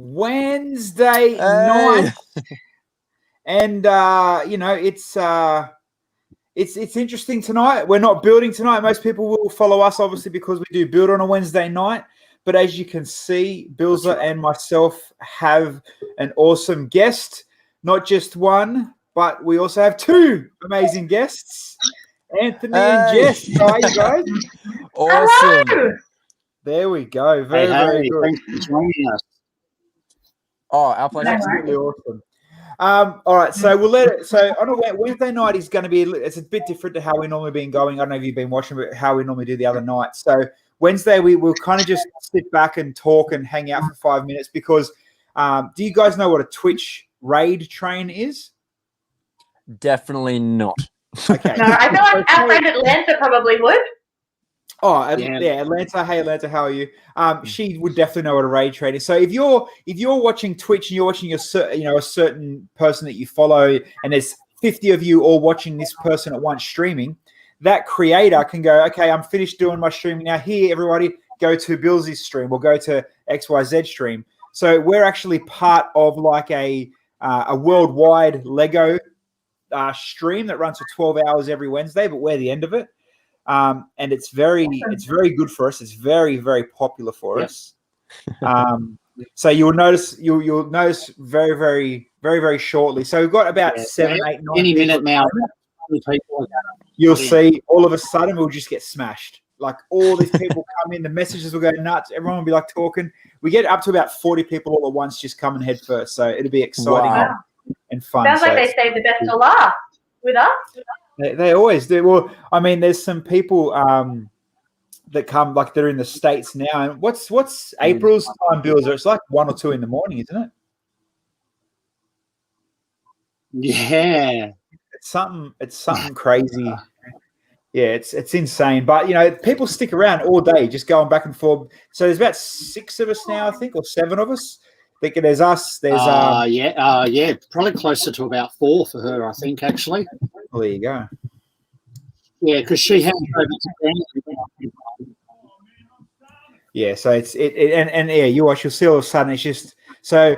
Wednesday night, and it's interesting tonight. We're not building tonight. Most people will follow us, obviously, because we do build on a Wednesday night. But as you can see, Bilsy and myself have an awesome guest. Not just one, but we also have two amazing guests, Anthony and Jess. How are you guys? Awesome. Hello. There we go. Very good. Thanks for joining us. Oh, our pleasure. Absolutely awesome. All right, so we'll let it. So on a Wednesday night is going to be. It's a bit different to how we normally been going. I don't know if you've been watching, but how we normally do the other night. So Wednesday we will kind of just sit back and talk and hang out for 5 minutes because. Do you guys know what a Twitch raid train is? Definitely not. Okay. No, I feel like our friend Atlanta probably would. Oh, yeah, Atlanta. Hey, Atlanta, how are you? She would definitely know what a raid train is. So if you're watching Twitch and you're watching a certain person that you follow, and there's 50 of you all watching this person at once streaming, that creator can go, okay, I'm finished doing my streaming now. Here, everybody, go to Bilsy's stream or go to XYZ stream. So we're actually part of like a worldwide Lego stream that runs for 12 hours every Wednesday, but we're the end of it. And it's very good for us. It's very, very popular for us. So you'll notice very, very, very, very shortly. So we've got about 7, 8, 9 any minute now. You'll see all of a sudden we'll just get smashed. Like all these people come in, the messages will go nuts. Everyone will be like talking. We get up to about 40 people all at once just coming head first. So it'll be exciting and fun. Sounds like they saved the best to last with us. They always do. Well, I mean, there's some people that come like they're in the States now. And what's April's time, Bills? It's like 1 or 2 in the morning, isn't it? Yeah. It's something crazy. Yeah, it's insane. But people stick around all day, just going back and forth. So there's about 6 of us now, I think, or 7 of us. I think there's us. There's probably closer to about 4 for her, I think, actually. Well, there you go. Yeah, because she has over to 10. Yeah, so you watch, you'll see all of a sudden it's just so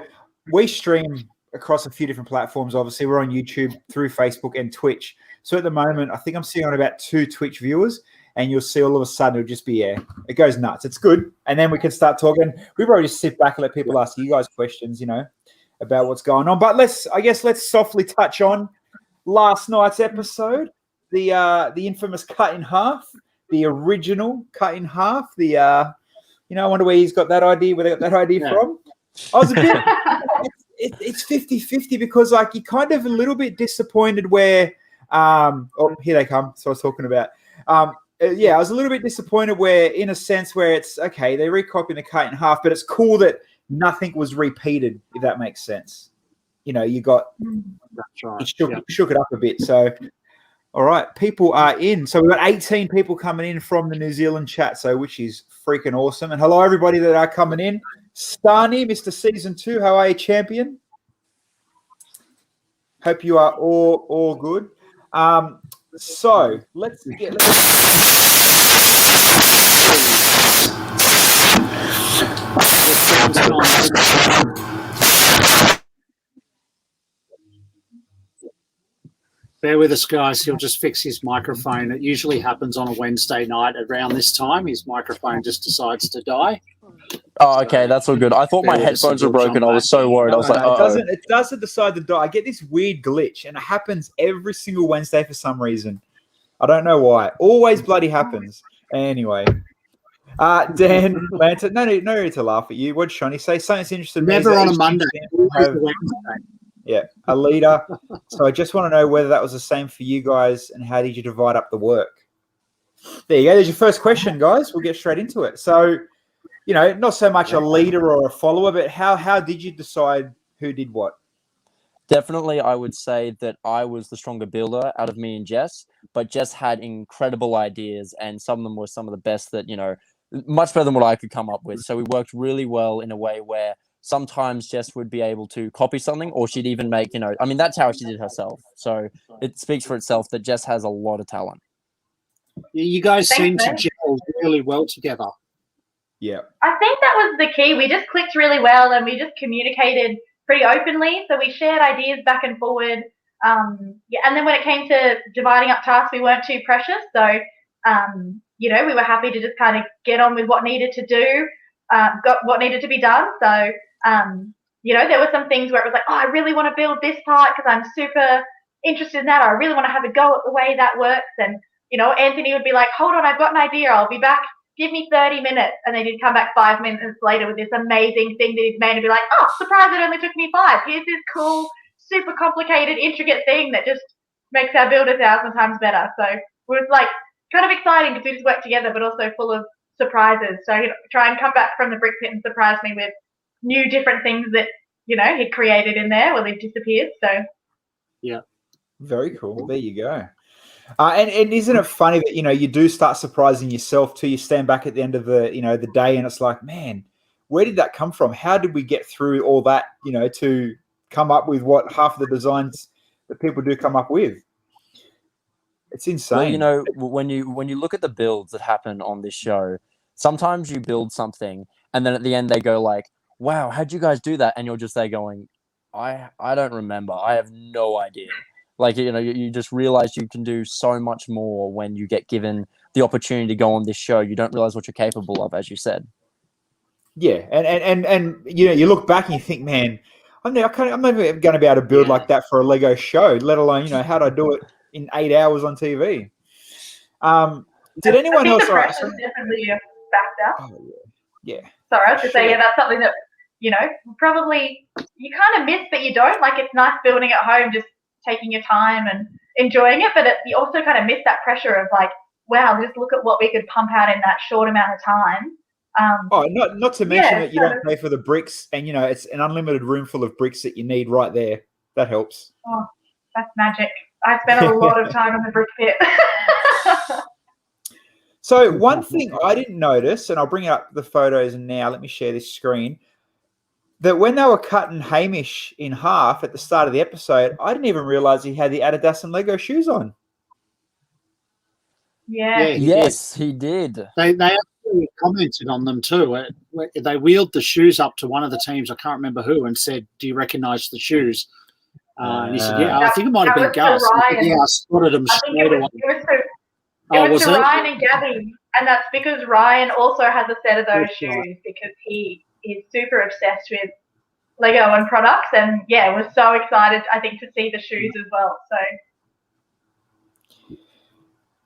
we stream across a few different platforms. Obviously, we're on YouTube, through Facebook and Twitch. So at the moment, I think I'm sitting on about 2 Twitch viewers, and you'll see all of a sudden it'll just be it goes nuts. It's good, and then we can start talking. We probably just sit back and let people ask you guys questions, about what's going on. But let's softly touch on last night's episode, the infamous cut in half, the original cut in half. I wonder where he's got that idea, where they got that idea from. I was a bit. It's 50-50 because like you're kind of a little bit disappointed where. Here they come. So I was talking about. I was a little bit disappointed where, in a sense, where it's okay, they're recopying the cut in half, but it's cool that nothing was repeated, if that makes sense. You got it shook it up a bit. So, all right, people are in. So we've got 18 people coming in from the New Zealand chat, which is freaking awesome. And hello, everybody that are coming in. Starny, Mr. Season 2, how are you, champion? Hope you are all good. So let's get. Bear with us, guys. He'll just fix his microphone. It usually happens on a Wednesday night around this time. His microphone just decides to die. Oh, okay, that's all good. I thought my headphones were broken. I was so worried. I was like, it doesn't decide to die. I get this weird glitch, and it happens every single Wednesday for some reason. I don't know why. Always bloody happens. Anyway. Dan, Lanta, no need to laugh at you. What did Shawnee say? Something's interesting. Never on a Monday. Yeah, a leader. So I just want to know whether that was the same for you guys, and how did you divide up the work? There you go. There's your first question, guys. We'll get straight into it. So, not so much a leader or a follower, but how did you decide who did what? Definitely, I would say that I was the stronger builder out of me and Jess, but Jess had incredible ideas, and some of them were some of the best that, much better than what I could come up with. So we worked really well in a way where sometimes Jess would be able to copy something, or she'd even make, that's how she did herself. So it speaks for itself that Jess has a lot of talent. You guys seem to gel really well together. Yeah. I think that was the key. We just clicked really well and we just communicated pretty openly. So we shared ideas back and forward. Yeah, and then when it came to dividing up tasks, we weren't too precious. So, we were happy to just kind of get on with what needed to do, got what needed to be done. So, there were some things where it was like, oh, I really want to build this part because I'm super interested in that. Or I really want to have a go at the way that works. And, Anthony would be like, hold on, I've got an idea. I'll be back. Give me 30 minutes. And then he'd come back 5 minutes later with this amazing thing that he's made and be like, oh, surprise, it only took me 5. Here's this cool, super complicated, intricate thing that just makes our build 1,000 times better. So it was like kind of exciting because we just worked together, but also full of surprises. So he'd try and come back from the brick pit and surprise me with new different things that, he'd created in there while they've disappeared. So yeah. Very cool. There you go. And isn't it funny that, you do start surprising yourself too? You stand back at the end of the day and it's like, man, where did that come from? How did we get through all that, to come up with what half of the designs that people do come up with? It's insane. Well, when you look at the builds that happen on this show, sometimes you build something and then at the end they go like, wow, how'd you guys do that? And you're just there going, I don't remember. I have no idea. Like, you just realize you can do so much more when you get given the opportunity to go on this show. You don't realize what you're capable of, as you said. Yeah, and you look back and you think, man, I'm never going to be able to build like that for a Lego show, let alone, how do I do it in 8 hours on TV? Did anyone else? The pressure's definitely a factor. Oh, yeah. Sorry, I was going to say, that's something that, probably you kind of miss, but you don't. Like, it's nice building at home, just taking your time and enjoying it, but you also kind of miss that pressure of like, wow, just look at what we could pump out in that short amount of time. Not to mention that you don't pay for the bricks, and it's an unlimited room full of bricks that you need right there. That helps. Oh, that's magic. I spent a lot of time in the brick pit. So one thing I didn't notice, and I'll bring up the photos now. Let me share this screen. That when they were cutting Hamish in half at the start of the episode, I didn't even realize he had the Adidas and Lego shoes on. Yeah. He did. They actually commented on them too. They wheeled the shoes up to one of the teams, I can't remember who, and said, "Do you recognise the shoes?" And he said, "Yeah, I think it might have been Gus." Yeah, I spotted them straight away. It was to Ryan and Gabby, and that's because Ryan also has a set of those shoes because he is super obsessed with Lego and products, and was so excited, I think, to see the shoes as well. So,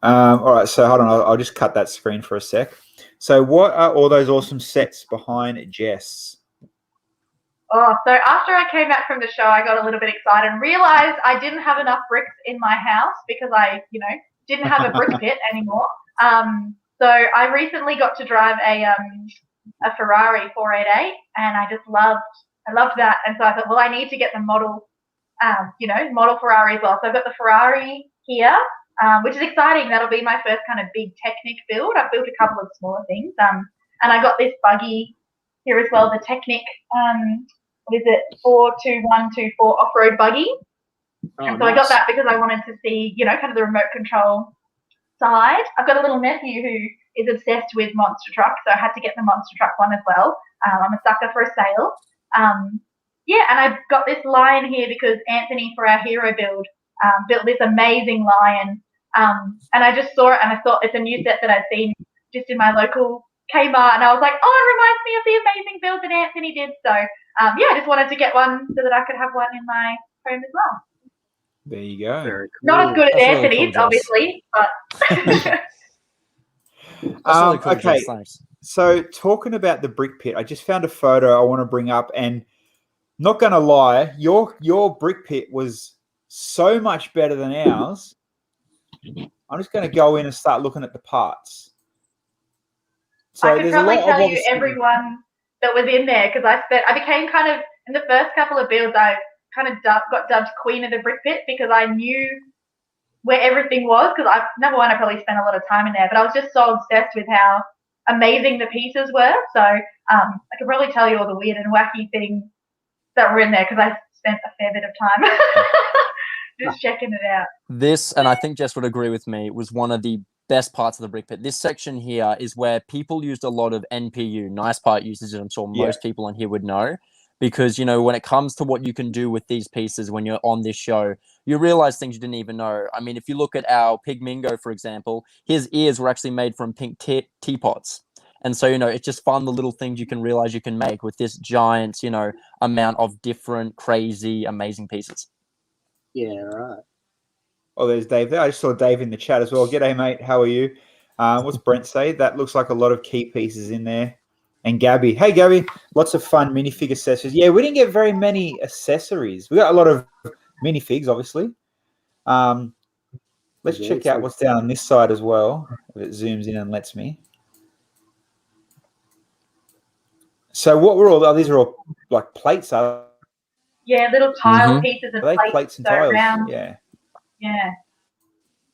all right. So hold on, I'll just cut that screen for a sec. So, what are all those awesome sets behind Jess? Oh, so after I came back from the show, I got a little bit excited and realized I didn't have enough bricks in my house because I, didn't have a brick pit anymore. So I recently got to drive a Ferrari 488, and I loved that. And so I thought, well, I need to get the model Ferrari as well. So I've got the Ferrari here, which is exciting. That'll be my first kind of big Technic build. I've built a couple of smaller things. And I got this buggy here as well, the Technic, 42124 off-road buggy. And so I got that because I wanted to see, kind of the remote control side. I've got a little nephew who is obsessed with monster trucks, so I had to get the monster truck one as well. I'm a sucker for a sail. And I've got this lion here because Anthony, for our hero build, built this amazing lion. And I just saw it and I thought it's a new set that I'd seen just in my local Kmart, and I was like, oh, it reminds me of the amazing build that Anthony did. So, I just wanted to get one so that I could have one in my home as well. There you go. Very cool. Not as good as Anthony's, really cool, obviously, but... Really okay, Jess, so talking about the brick pit, I just found a photo I want to bring up, and not going to lie, your brick pit was so much better than ours. I'm just going to go in and start looking at the parts. So I could probably tell you everyone that was in there because I became kind of, in the first couple of builds, I kind of got dubbed Queen of the Brick Pit because I knew where everything was, because number one, I probably spent a lot of time in there, but I was just so obsessed with how amazing the pieces were. So I could probably tell you all the weird and wacky things that were in there because I spent a fair bit of time just checking it out. This, and I think Jess would agree with me, was one of the best parts of the brick pit. This section here is where people used a lot of NPU, nice part usage, and I'm sure most people on here would know. Because, you know, when it comes to what you can do with these pieces when you're on this show, you realize things you didn't even know. I mean, if you look at our Pig Mingo, for example, his ears were actually made from pink teapots. And so, you know, it's just fun, the little things you can realize you can make with this giant, you know, amount of different, crazy, amazing pieces. Yeah, right. Oh, there's Dave there. I just saw Dave in the chat as well. G'day, mate. How are you? What's Brent say? That looks like a lot of key pieces in there. And Gabby. Hey, Gabby. Lots of fun minifig accessories. Yeah, we didn't get very many accessories. We got a lot of minifigs, obviously. Let's check out what's down on this side as well. If it zooms in and lets me. So what were all? Oh, these are all like plates, are Yeah, little tile pieces of they? Plates and tiles. Around. Yeah. Yeah.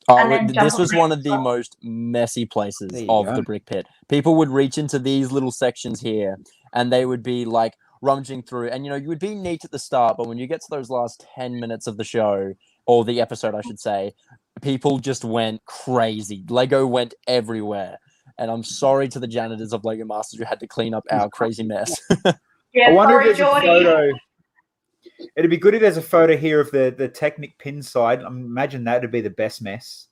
Oh, this was one of the most messy places of the brick pit. People would reach into these little sections here and they would be like rummaging through. And, you know, you would be neat at the start, but when you get to those last 10 minutes of the show, or the episode, I should say, people just went crazy. Lego went everywhere. And I'm sorry to the janitors of Lego Masters who had to clean up our crazy mess. Yeah, I wonder if there's a photo. It'd be good if there's a photo here of the Technic pin side. I imagine that would be the best mess.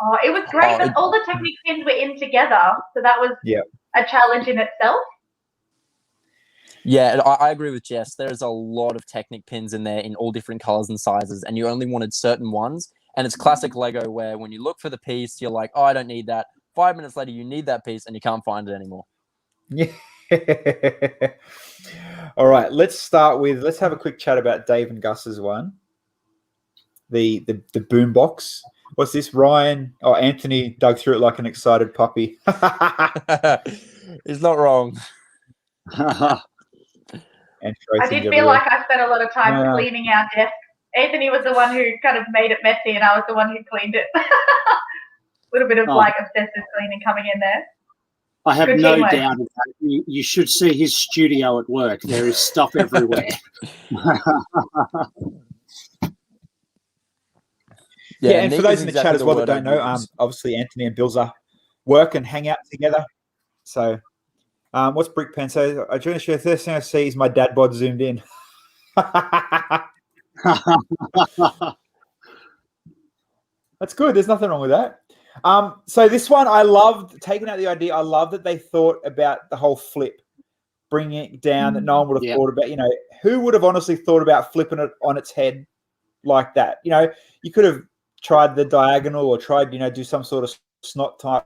Oh, it was great that all the Technic pins were in together. So that was a challenge in itself. Yeah, I agree with Jess. There's a lot of Technic pins in there in all different colors and sizes, and you only wanted certain ones. And it's classic Lego where when you look for the piece, you're like, oh, I don't need that. 5 minutes later, you need that piece and you can't find it anymore. Yeah. All right, let's have a quick chat about Dave and Gus's one. The boombox. What's this, Ryan? Oh, Anthony dug through it like an excited puppy. He's not wrong. I did feel like I spent a lot of time cleaning our desk. Anthony was the one who kind of made it messy, and I was the one who cleaned it. A little bit of like obsessive cleaning coming in there. I have no doubt of that. You should see his studio at work. There is stuff everywhere. Yeah, and for those in the chat as well that don't know, obviously Anthony and Bilsy work and hang out together. So, what's Brickman say? I joined the show. First thing I see is my dad bod zoomed in. That's good. There's nothing wrong with that. So this one, I loved taking out the idea. I love that they thought about the whole flip, bringing it down that no one would have thought about. You know, who would have honestly thought about flipping it on its head like that? You know, you could have tried the diagonal or tried, you know, do some sort of snot type.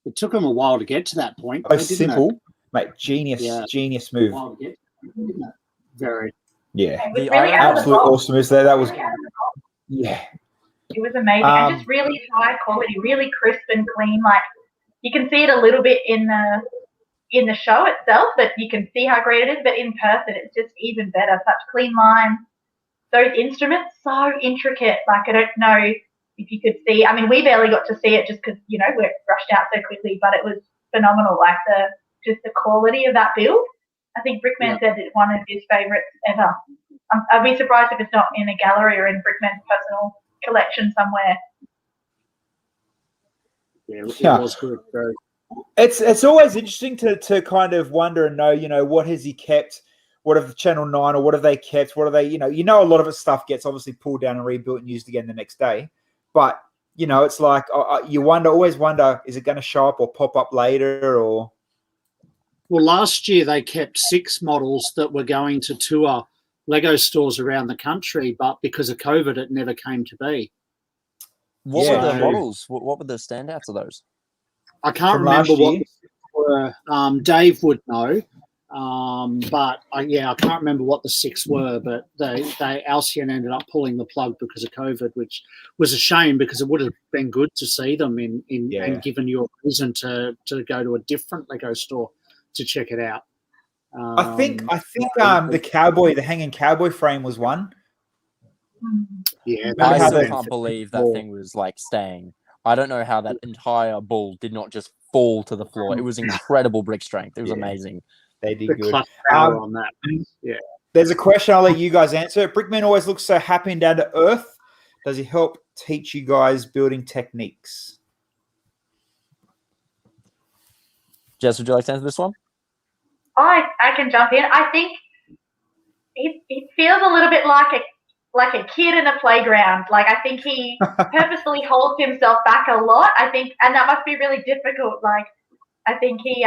It took them a while to get to that point. So simple, mate. Genius move. Very. Yeah. Really absolute awesome. Is there? That was. Yeah. It was amazing and just really high quality, really crisp and clean. Like you can see it a little bit in the show itself, but you can see how great it is. But in person, it's just even better. Such clean lines. Those instruments, so intricate. Like I don't know if you could see. I mean, we barely got to see it just because you know we're rushed out so quickly. But it was phenomenal. Like the quality of that build. I think Brickman said it's one of his favorites ever. I'd be surprised if it's not in a gallery or in Brickman's personal collection somewhere. Yeah, it was good. Very. It's always interesting to kind of wonder and know, you know, what has he kept? What have the Channel 9 or what have they kept? What are they, you know, a lot of his stuff gets obviously pulled down and rebuilt and used again the next day. But, you know, it's like you always wonder, is it going to show up or pop up later or? Well, last year they kept 6 models that were going to tour Lego stores around the country, but because of COVID, it never came to be. What were the models? What were the standouts of those? I can't remember what they were. Dave would know, but I can't remember what the 6 were. But Alcyon ended up pulling the plug because of COVID, which was a shame because it would have been good to see them and given you a reason to go to a different Lego store to check it out. I think the hanging cowboy frame was one. Yeah, I still can't believe that thing was like staying. I don't know how that entire bull did not just fall to the floor. It was incredible brick strength. It was amazing. They did good on that. Yeah. There's a question I'll let you guys answer. Brickman always looks so happy and down to earth. Does he help teach you guys building techniques? Jess, would you like to answer this one? I can jump in. I think it feels a little bit like a kid in a playground. Like, I think he purposefully holds himself back a lot. I think, and that must be really difficult. Like, I think he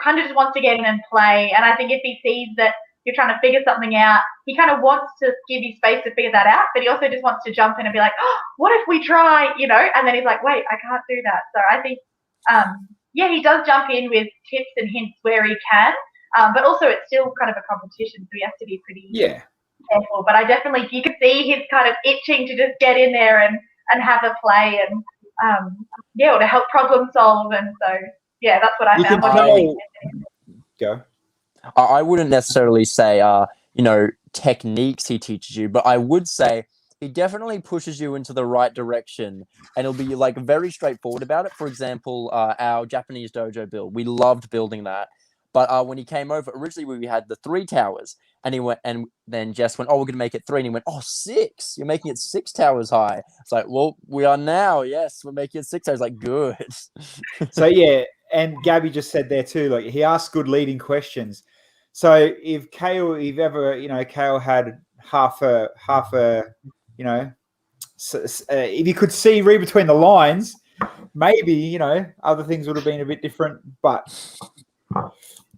kind of just wants to get in and play. And I think if he sees that you're trying to figure something out, he kind of wants to give you space to figure that out, but he also just wants to jump in and be like, oh, what if we try, and then he's like, wait, I can't do that. So I think, he does jump in with tips and hints where he can, but also it's still kind of a competition, so he has to be pretty careful. But I definitely, you could see he's kind of itching to just get in there and have a play and, or to help problem solve. And so, that's what I found. Go. I wouldn't necessarily say, techniques he teaches you, but I would say he definitely pushes you into the right direction, and it'll be like very straightforward about it. For example, our Japanese dojo build, we loved building that. But when he came over, originally we had the 3 towers, and he went, and then Jess went, oh, we're going to make it 3. And he went, oh, 6. You're making it 6 towers high. It's like, well, we are now. Yes, we're making it 6 towers. Like, good. So, and Gabby just said there too, like, he asked good leading questions. So if Kale had half a, if you could read between the lines, maybe, other things would have been a bit different, but.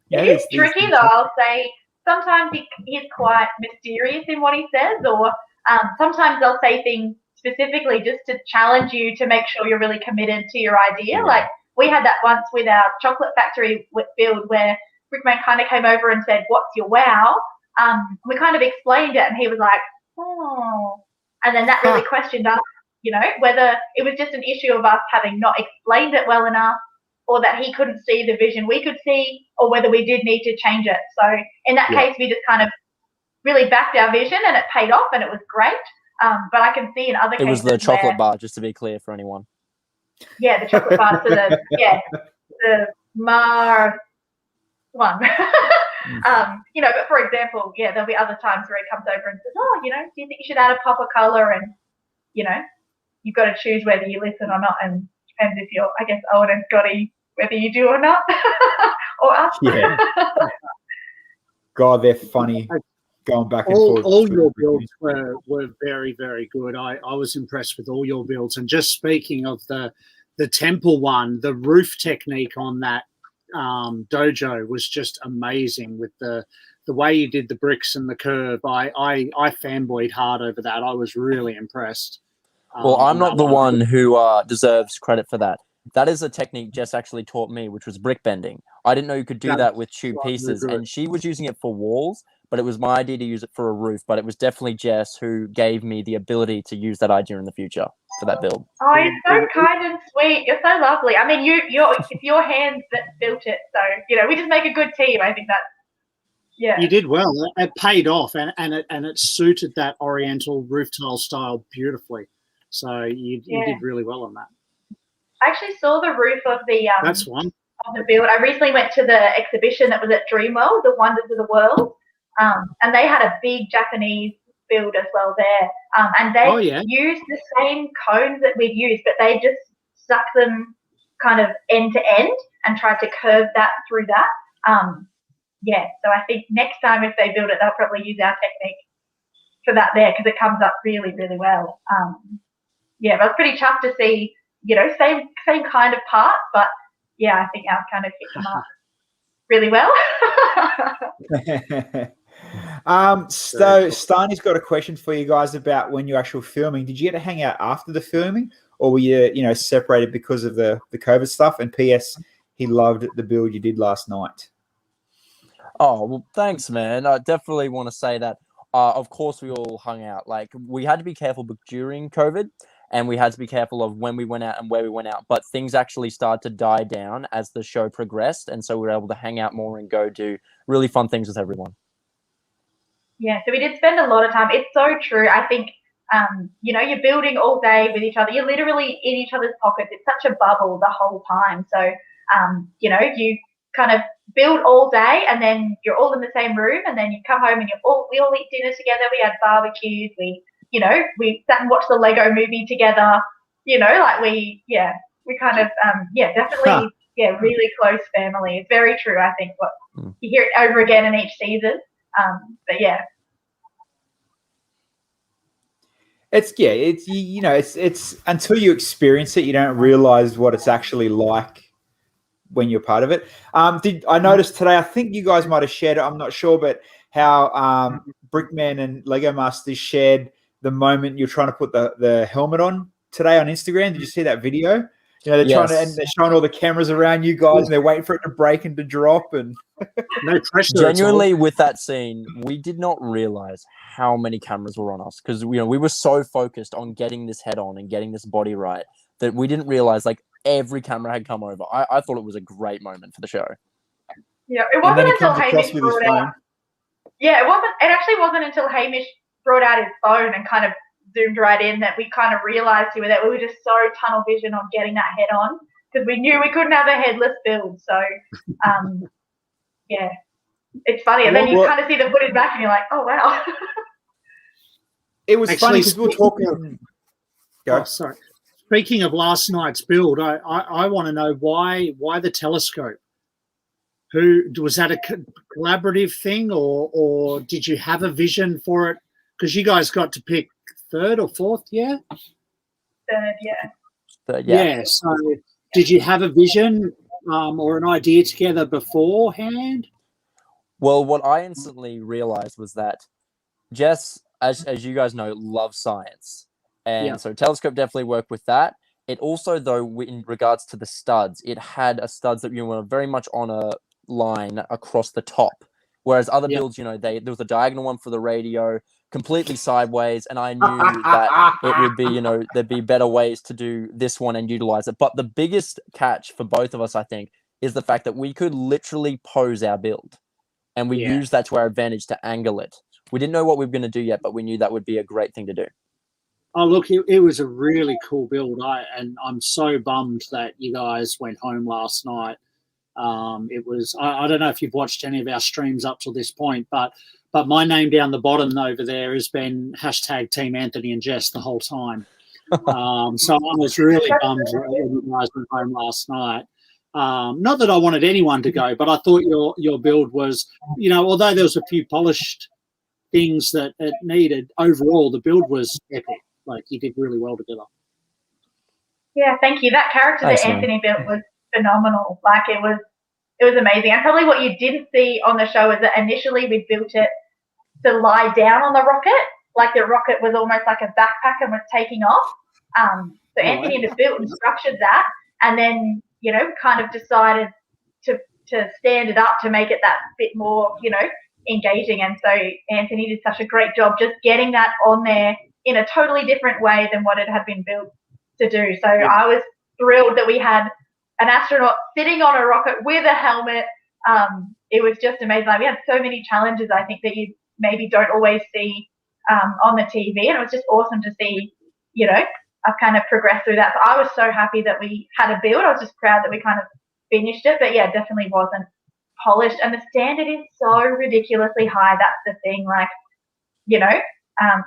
It is tricky, though. I'll say sometimes he's quite mysterious in what he says, or sometimes they'll say things specifically just to challenge you to make sure you're really committed to your idea. Yeah. Like, we had that once with our chocolate factory build where Brickman kind of came over and said, what's your wow? We kind of explained it, and he was like, oh. And then that really questioned us, whether it was just an issue of us having not explained it well enough, or that he couldn't see the vision we could see, or whether we did need to change it. So in that case, we just kind of really backed our vision, and it paid off, and it was great. But I can see in other cases. It was the chocolate bar, just to be clear for anyone. Yeah, the chocolate bar. So the Mar one. But for example, there'll be other times where he comes over and says, oh, do you think you should add a pop of color? And, you've got to choose whether you listen or not. And depends if you're, I guess, old and Scotty, whether you do or not, or us. Yeah. God, they're funny. Going back and forth. All your builds were very, very good. I was impressed with all your builds. And just speaking of the temple one, the roof technique on that dojo was just amazing with the way you did the bricks and the curve. I fanboyed hard over that. I was really impressed. Well, I'm not the one who deserves credit for that. That is a technique Jess actually taught me, which was brick bending. I didn't know you could do that with tube pieces, and she was using it for walls, but it was my idea to use it for a roof. But it was definitely Jess who gave me the ability to use that idea in the future for that build. Oh, you're so kind and sweet. You're so lovely. I mean, it's your hands that built it, so we just make a good team. I think that's You did well. It paid off, and it suited that Oriental roof tile style beautifully. So you did really well on that. I actually saw the roof of the that's one of the build. I recently went to the exhibition that was at Dreamworld, the Wonders of the World, and they had a big Japanese build as well there. And they used the same cones that we've used, but they just stuck them kind of end to end and tried to curve that through that. So I think next time if they build it, they'll probably use our technique for that there because it comes up really, really well. But it's pretty tough to see, same kind of part, but I think ours kind of hit them up really well. So Stani's got a question for you guys about when you're actually filming. Did you get to hang out after the filming, or were you, separated because of the COVID stuff? And P.S. He loved the build you did last night. Oh, well, thanks, man. I definitely want to say that. Of course, we all hung out. Like, we had to be careful during COVID, and we had to be careful of when we went out and where we went out. But things actually started to die down as the show progressed, and so we were able to hang out more and go do really fun things with everyone. Yeah, so we did spend a lot of time. It's so true. I think, you're building all day with each other. You're literally in each other's pockets. It's such a bubble the whole time. So, you kind of build all day, and then you're all in the same room, and then you come home and we all eat dinner together. We had barbecues, we we sat and watched the Lego movie together. Like we kind of, definitely, really close family. It's very true, I think, what you hear it over again in each season. But yeah. It's until you experience it, you don't realize what it's actually like when you're part of it. I noticed today, I think you guys might have shared it, I'm not sure, but how Brickman and Lego Masters shared the moment you're trying to put the helmet on today on Instagram. Did you see that video? They're trying to, and they're showing all the cameras around you guys, and they're waiting for it to break and to drop, and no pressure. Genuinely, with that scene, we did not realize how many cameras were on us because we were so focused on getting this head on and getting this body right that we didn't realize like every camera had come over. I thought it was a great moment for the show. Yeah, it wasn't until Hamish brought out. Yeah, it actually wasn't until Hamish brought out his phone and kind of zoomed right in that we kind of realized that we were just so tunnel vision on getting that head on because we knew we couldn't have a headless build. So, yeah, it's funny. And then you kind of see the footage back and you're like, oh, wow. It was funny because we were talking. Sorry. Speaking of last night's build, I want to know why the telescope? Who was that a collaborative thing or did you have a vision for it? Because you guys got to pick third or fourth, yeah? Third, yeah. Third, yeah. Yeah. So, did you have a vision or an idea together beforehand? Well, what I instantly realized was that Jess, as you guys know, loves science, and so telescope definitely worked with that. It also, though, in regards to the studs, it had a studs that were very much on a line across the top, whereas other builds, there was a diagonal one for the radio, completely sideways, and I knew that it would be, there'd be better ways to do this one and utilize it. But the biggest catch for both of us, I think, is the fact that we could literally pose our build, and we used that to our advantage to angle it. We didn't know what we were going to do yet, but we knew that would be a great thing to do. Oh, look, it was a really cool build. And I'm so bummed that you guys went home last night. It was, I don't know if you've watched any of our streams up to this point, but my name down the bottom over there has been # Team Anthony and Jess the whole time. So I was really bummed when you guys went home last night. Not that I wanted anyone to go, but I thought your build was, although there was a few polished things that it needed, overall the build was epic. Like you did really well together. Yeah, thank you. That character that Anthony built was phenomenal. Like it was amazing. And probably what you didn't see on the show is that initially we built it to lie down on the rocket. Like the rocket was almost like a backpack and was taking off. So Anthony just built and structured that, and then kind of decided to stand it up to make it that bit more engaging. And so Anthony did such a great job just getting that on there in a totally different way than what it had been built to do. So I was thrilled that we had an astronaut sitting on a rocket with a helmet. It was just amazing. Like, we had so many challenges, I think, that you maybe don't always see on the TV, and it was just awesome to see, I've kind of progressed through that. So I was so happy that we had a build. I was just proud that we kind of finished it, but yeah, it definitely wasn't polished, and the standard is so ridiculously high. That's the thing. Like,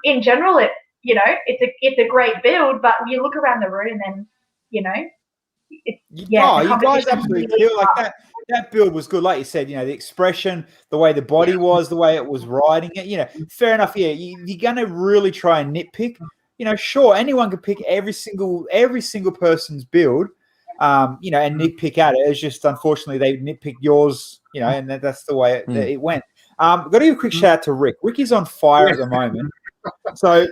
in general, it's a great build, but you look around the room and you guys absolutely feel like that. That build was good, like you said. The expression, the way the body was, the way it was riding it. Fair enough. Yeah, you're gonna really try and nitpick. Sure, anyone can pick every single person's build, and nitpick at it. It's just unfortunately they nitpicked yours, and that's the way it went. I've got to give a quick shout out to Rick. Rick is on fire at the moment. So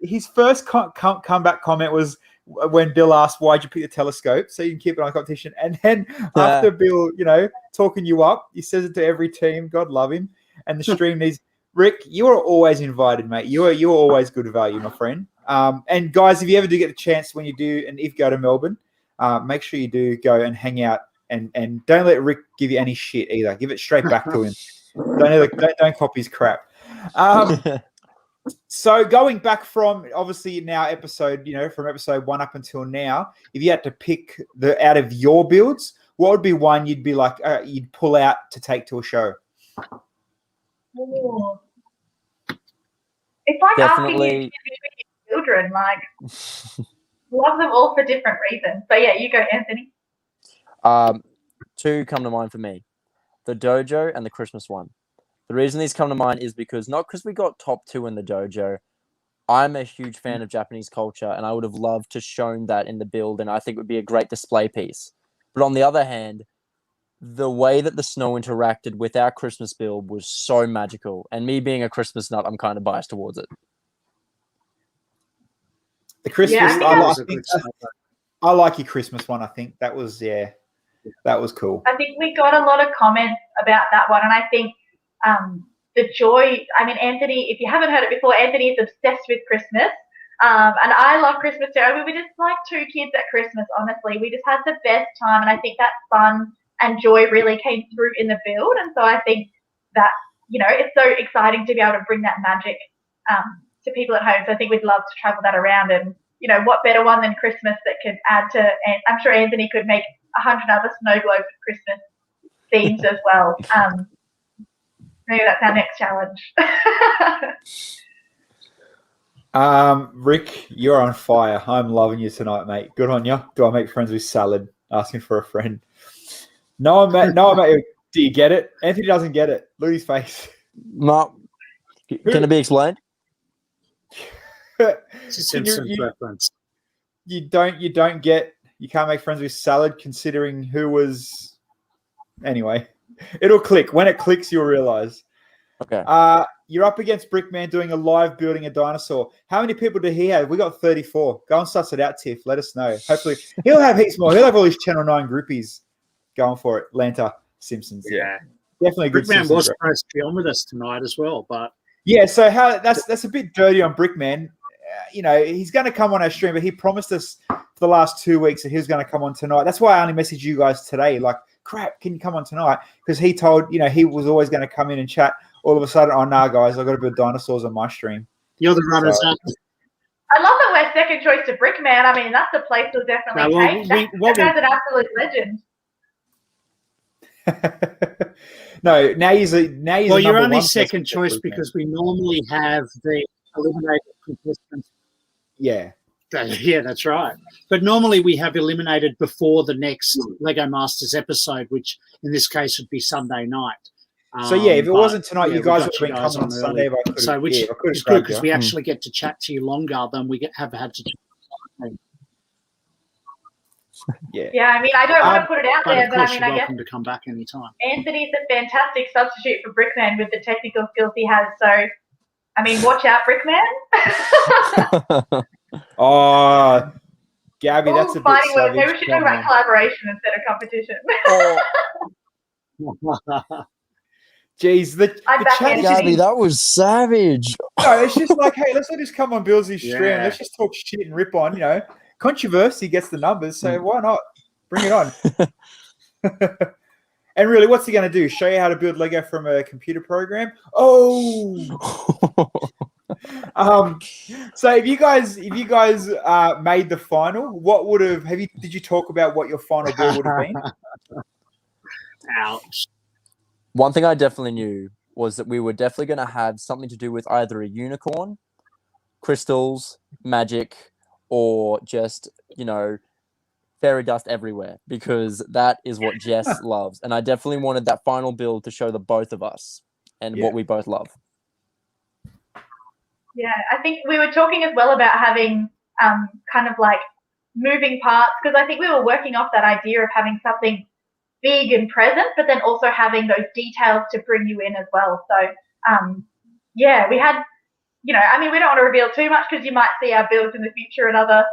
his first comeback comment was when Bill asked, why'd you pick the telescope? So you can keep it on competition. And then after Bill, talking you up, he says it to every team. God love him. And the stream needs Rick, you are always invited, mate. You're always good value, my friend. And guys, if you ever do get the chance when you do, and if you go to Melbourne, make sure you do go and hang out and don't let Rick give you any shit either. Give it straight back to him. Don't copy his crap. So going back from obviously now episode, from episode 1 up until now, if you had to pick out of your builds, what would be one you'd be like, you'd pull out to take to a show? Ooh. It's like Definitely. asking you to choose between your children. Like, love them all for different reasons. So yeah, you go, Anthony. Two come to mind for me: the dojo and the Christmas one. The reason these come to mind is because not because we got top 2 in the dojo. I'm a huge fan of Japanese culture, and I would have loved to shown that in the build, and I think it would be a great display piece. But on the other hand, the way that the snow interacted with our Christmas build was so magical. And me being a Christmas nut, I'm kind of biased towards it. The Christmas, Yeah, I like your Christmas one. I think that was cool. I think we got a lot of comments about that one, and I think the joy. I mean, Anthony, if you haven't heard it before, Anthony is obsessed with Christmas, and I love Christmas too. I mean, we just like 2 kids at Christmas. Honestly, we just had the best time, and I think that fun and joy really came through in the build. And so I think that it's so exciting to be able to bring that magic to people at home. So I think we'd love to travel that around, and what better one than Christmas that could add to. And I'm sure Anthony could make 100 other snow globes with Christmas themes as well. Maybe that's our next challenge. Rick, you're on fire. I'm loving you tonight, mate. Good on you. Do I make friends with salad? Asking for a friend. No, mate. Do you get it? Anthony doesn't get it. Look at his face. No. Can it be explained? It's a Simpsons reference. You don't get. You can't make friends with salad, considering who was. Anyway, it'll click. When it clicks, you'll realize. Okay. You're up against Brickman doing a live building a dinosaur. How many people did he have? We got 34. Go and suss it out, Tiff. Let us know. Hopefully, he'll have heaps more. He'll have all his Channel 9 groupies going for it. Lanta, Simpsons. Yeah. Definitely a good Brickman Simpsons was supposed to be on with us tonight as well, but yeah. So that's a bit dirty on Brickman. He's going to come on our stream, but he promised us for the last 2 weeks that he was going to come on tonight. That's why I only messaged you guys today. Like, crap, can you come on tonight? Because he told he was always going to come in and chat. All of a sudden, oh nah, guys, I've got to build dinosaurs on my stream. You're the runners up. I love that we're second choice to Brickman. I mean, that's a place we'll definitely take. That guy's an absolute legend. No, now he's well, you're only second choice because we normally have the eliminated contestants. Yeah. Yeah, that's right. But normally we have eliminated before the next Lego Masters episode, which in this case would be Sunday night. So yeah, if it wasn't tonight, you guys would have been coming on Sunday. So which is good because we actually get to chat to you longer than we have had to. Yeah. Yeah, I mean, I don't want to put it out there, but I mean, you're I guess welcome to come back anytime. Anthony's a fantastic substitute for Brickman with the technical skills he has. So, I mean, watch out, Brickman. Oh, Gabby, that's a bit savage. Maybe we should talk about collaboration instead of competition. Jeez, the chat is Gabby, that was savage. No, it's just like, hey, let's not just come on Bilsy's stream. Let's just talk shit and rip on, Controversy gets the numbers, so why not? Bring it on. And really, what's he going to do? Show you how to build Lego from a computer program? Oh! So if you guys made the final, what would have did you talk about what your final build would have been? Ouch. One thing I definitely knew was that we were definitely going to have something to do with either a unicorn, crystals, magic, or just, fairy dust everywhere, because that is what Jess loves. And I definitely wanted that final build to show the both of us and what we both love. Yeah, I think we were talking as well about having kind of like moving parts, because I think we were working off that idea of having something big and present, but then also having those details to bring you in as well. So, we had, I mean, we don't want to reveal too much because you might see our builds in the future in other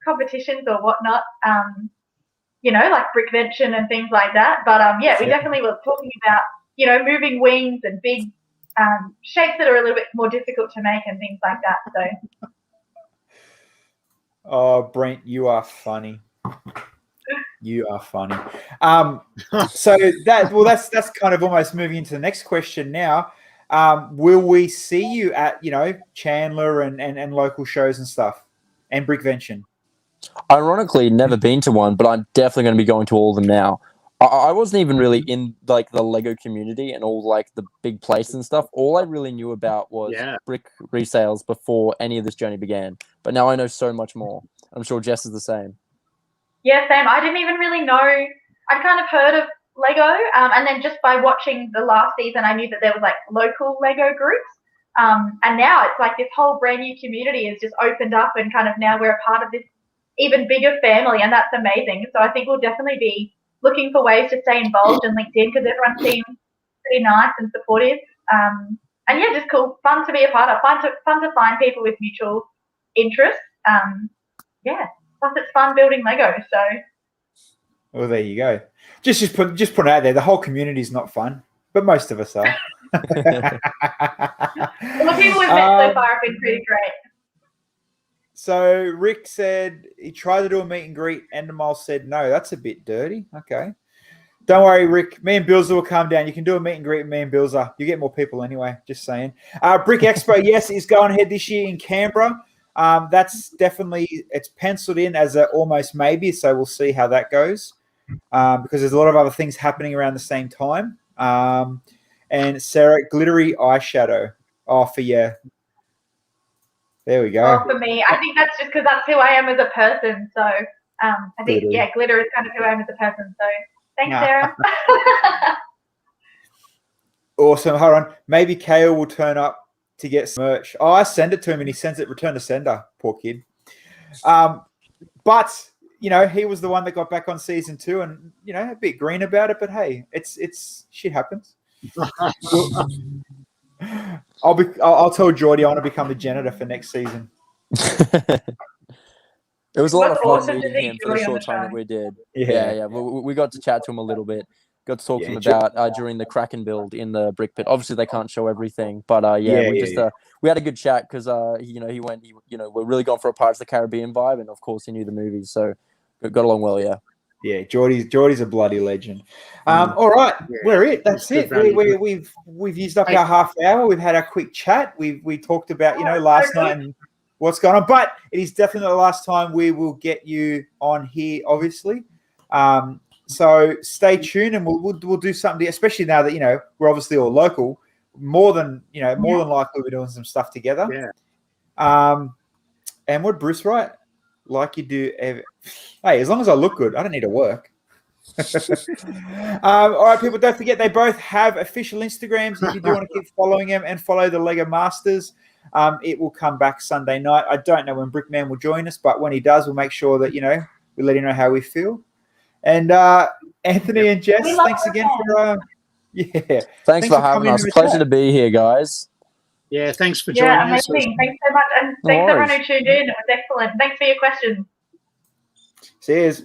competitions or whatnot, like Brickvention and things like that. But, we definitely were talking about, moving wings and big shapes that are a little bit more difficult to make and things like that. So. Oh, Brent, you are funny. You are funny. So that's kind of almost moving into the next question now. Will we see you at Chandler and local shows and stuff and Brickvention? Ironically, never been to one, but I'm definitely going to be going to all of them now. I wasn't even really in like the Lego community and all like the big places and stuff. All I really knew about was brick resales before any of this journey began. But now I know so much more. I'm sure Jess is the same. Yeah, same. I didn't even really know. I'd kind of heard of Lego, and then just by watching the last season, I knew that there was like local Lego groups. And now it's like this whole brand new community has just opened up, and kind of now we're a part of this even bigger family, and that's amazing. So I think we'll definitely be looking for ways to stay involved in LinkedIn because everyone seems pretty nice and supportive. And yeah, just cool, fun to be a part of, fun to find people with mutual interests. Yeah, plus it's fun building Lego. So. Well, there you go. Just put it out there. The whole community is not fun, but most of us are. Well, the people we've met so far have been pretty great. So Rick said he tried to do a meet and greet. Endemol said no. That's a bit dirty. Okay. Don't worry, Rick. Me and Bilsy will calm down. You can do a meet and greet with me and Bilsy. You get more people anyway. Just saying. Brick Expo, yes, is going ahead this year in Canberra. That's definitely, it's penciled in as a almost maybe. So we'll see how that goes. Because there's a lot of other things happening around the same time. And Sarah, glittery eyeshadow. Oh, for you. There we go. Oh, for me, I think that's just because that's who I am as a person. So I think, yeah, glitter is kind of who I am as a person. So thanks, Sarah. Awesome. Hold on. Maybe Kale will turn up to get some merch. Oh, I send it to him and he sends it return to sender. Poor kid. But you know, he was the one that got back on season 2 and, you know, a bit green about it, but hey, it's shit happens. I'll tell Geordie I want to become the janitor for next season. It was a lot of fun meeting him for the short time that we did. Yeah. We got to chat to him a little bit. Got to talk to him about during the Kraken build in the brick pit. Obviously, they can't show everything, but we had a good chat because we're really going for a Pirates of the Caribbean vibe, and of course, he knew the movies, so it got along well. Yeah, Geordie's a bloody legend. All right, we're it. That's it. We've used up our half hour. We've had our quick chat. We talked about last night and what's going on, but it is definitely the last time we will get you on here, obviously. So stay tuned, and we'll do something, especially now that we're obviously all local. More than likely, we're doing some stuff together. Yeah. And what Bruce right? Like you do. Hey, as long as I look good, I don't need to work. All right, people, don't forget they both have official Instagrams. If you do want to keep following them and follow the Lego Masters, it will come back Sunday night. I don't know when Brickman will join us, but when he does, we'll make sure that we let him know how we feel. And Anthony and Jess, thanks again for thanks for having us. Pleasure to be here, guys. Yeah, thanks for joining us. Thanks so much, and thanks everyone who tuned in. It was excellent. Thanks for your questions. Cheers.